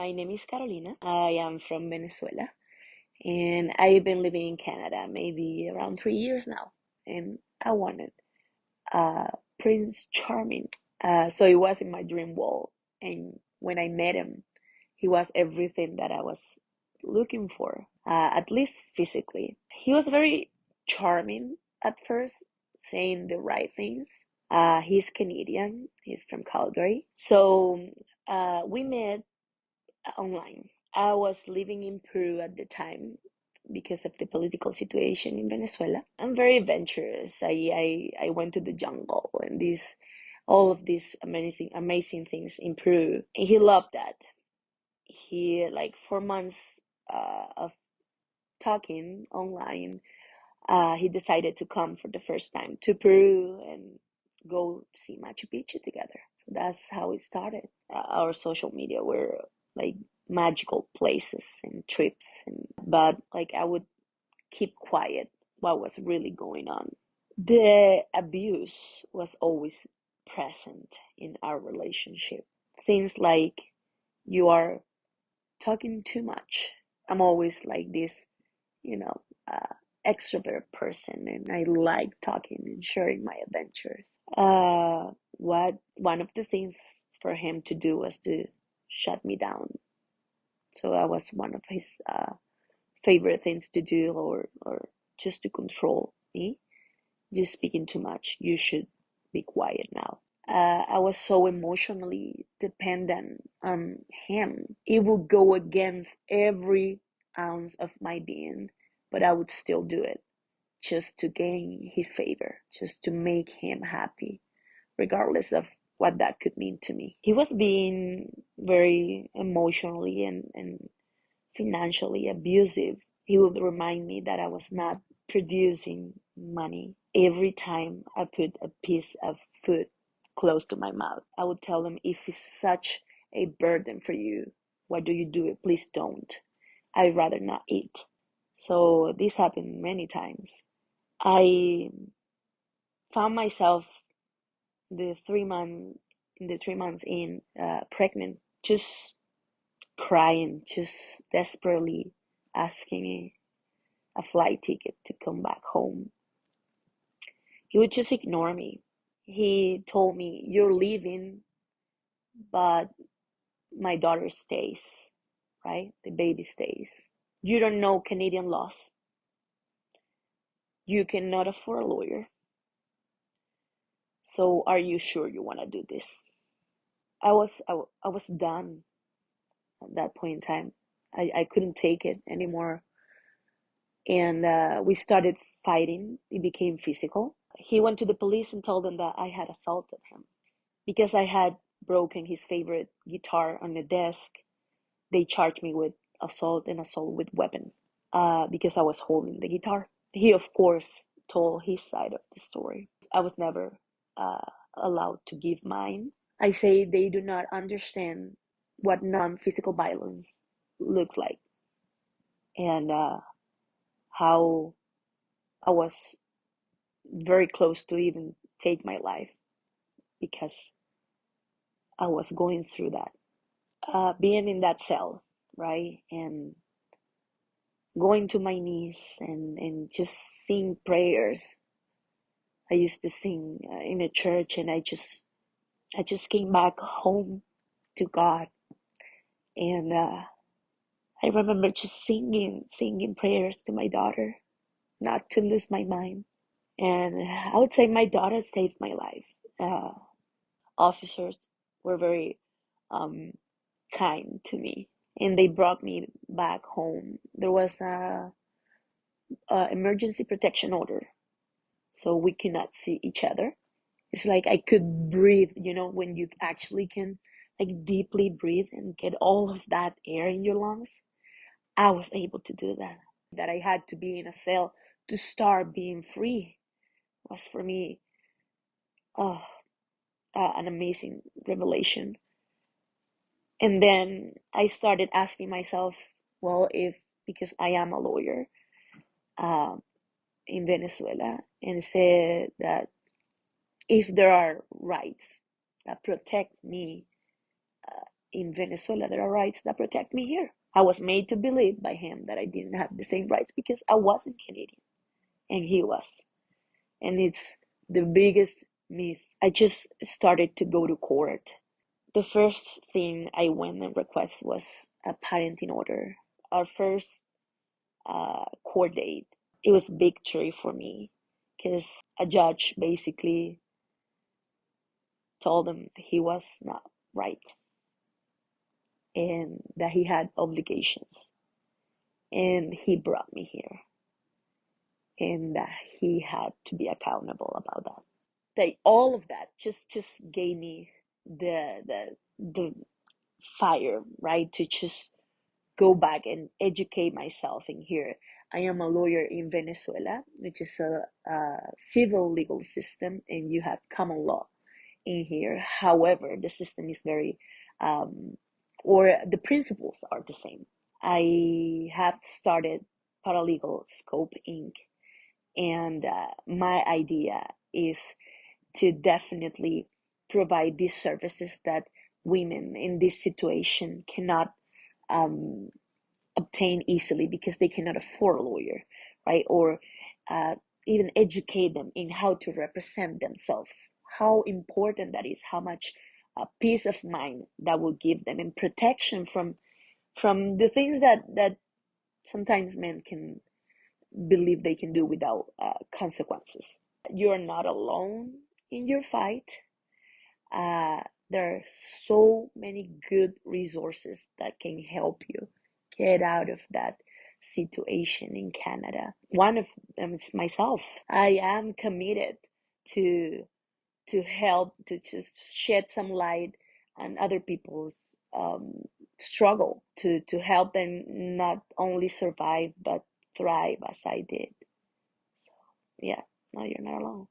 My name is Carolina. I am from Venezuela and I've been living in Canada maybe around 3 years now. And I wanted Prince Charming. So it was in my dream world. And when I met him, he was everything that I was looking for, at least physically. He was very charming at first, saying the right things. He's Canadian, he's from Calgary. So we met online. I was living in Peru at the time because of the political situation in Venezuela. I'm very adventurous. I went to the jungle and all of these amazing things in Peru. And he loved that. He like 4 months of talking online, he decided to come for the first time to Peru and go see Machu Picchu together. So that's how it started. Our social media were like magical places and trips, and but like I would keep quiet what was really going on. The abuse was always present in our relationship. Things like you are talking too much. I'm always like this, you know, extrovert person, and I like talking and sharing my adventures. What one of the things for him to do was to shut me down. So that was one of his favorite things to do, or just to control me. You're speaking too much. You should be quiet now. I was so emotionally dependent on him. It would go against every ounce of my being, but I would still do it just to gain his favor, just to make him happy, regardless of what that could mean to me. He was being very emotionally and financially abusive. He would remind me that I was not producing money every time I put a piece of food close to my mouth. I would tell him, if it's such a burden for you, why do you do it? Please don't. I'd rather not eat. So this happened many times. I found myself the 3 month in the 3 months in pregnant, just crying, just desperately asking me a flight ticket to come back home. He would just ignore me. He told me, "You're leaving, but my daughter stays, right? The baby stays. You don't know Canadian laws. You cannot afford a lawyer. So are you sure you want to do this?" I was done at that point in time. I couldn't take it anymore. And we started fighting. It became physical. He went to the police and told them that I had assaulted him because I had broken his favorite guitar on the desk. They charged me with assault and assault with weapon because I was holding the guitar. He, of course, told his side of the story. I was never allowed to give mine. I say they do not understand what non-physical violence looks like, and how I was very close to even take my life because I was going through that. Being in that cell, right? And going to my knees and just sing prayers. I used to sing in a church, and I just came back home to God. And I remember just singing prayers to my daughter, not to lose my mind. And I would say my daughter saved my life. Officers were very um, kind to me, and they brought me back home. There was a emergency protection order, so we could not see each other. It's like I could breathe, when you actually can like deeply breathe and get all of that air in your lungs. I was able to do that. That I had to be in a cell to start being free was for me uh, an amazing revelation. And then I started asking myself, well, if because I am a lawyer um, in Venezuela, and said that if there are rights that protect me in Venezuela, there are rights that protect me here. I was made to believe by him that I didn't have the same rights because I wasn't Canadian and he was. And it's the biggest myth. I just started to go to court. The first thing I went and request was a parenting order. Our first court date. It was a victory for me because a judge basically told him he was not right and that he had obligations. And he brought me here and that he had to be accountable about that. All of that just gave me the fire, right? To just go back and educate myself in here. I am a lawyer in Venezuela, which is a civil legal system, and you have common law in here. However, the system is very, um, or the principles are the same. I have started Paralegal Scope Inc., and my idea is to definitely provide these services that women in this situation cannot um, obtain easily because they cannot afford a lawyer, right? Or uh, even educate them in how to represent themselves, how important that is, how much peace of mind that will give them, and protection from the things that sometimes men can believe they can do without consequences. You're not alone in your fight. Uh, there are so many good resources that can help you get out of that situation in Canada. One of them is myself. I am committed to help to just shed some light on other people's struggle to help them not only survive but thrive as I did. Yeah, no, you're not alone.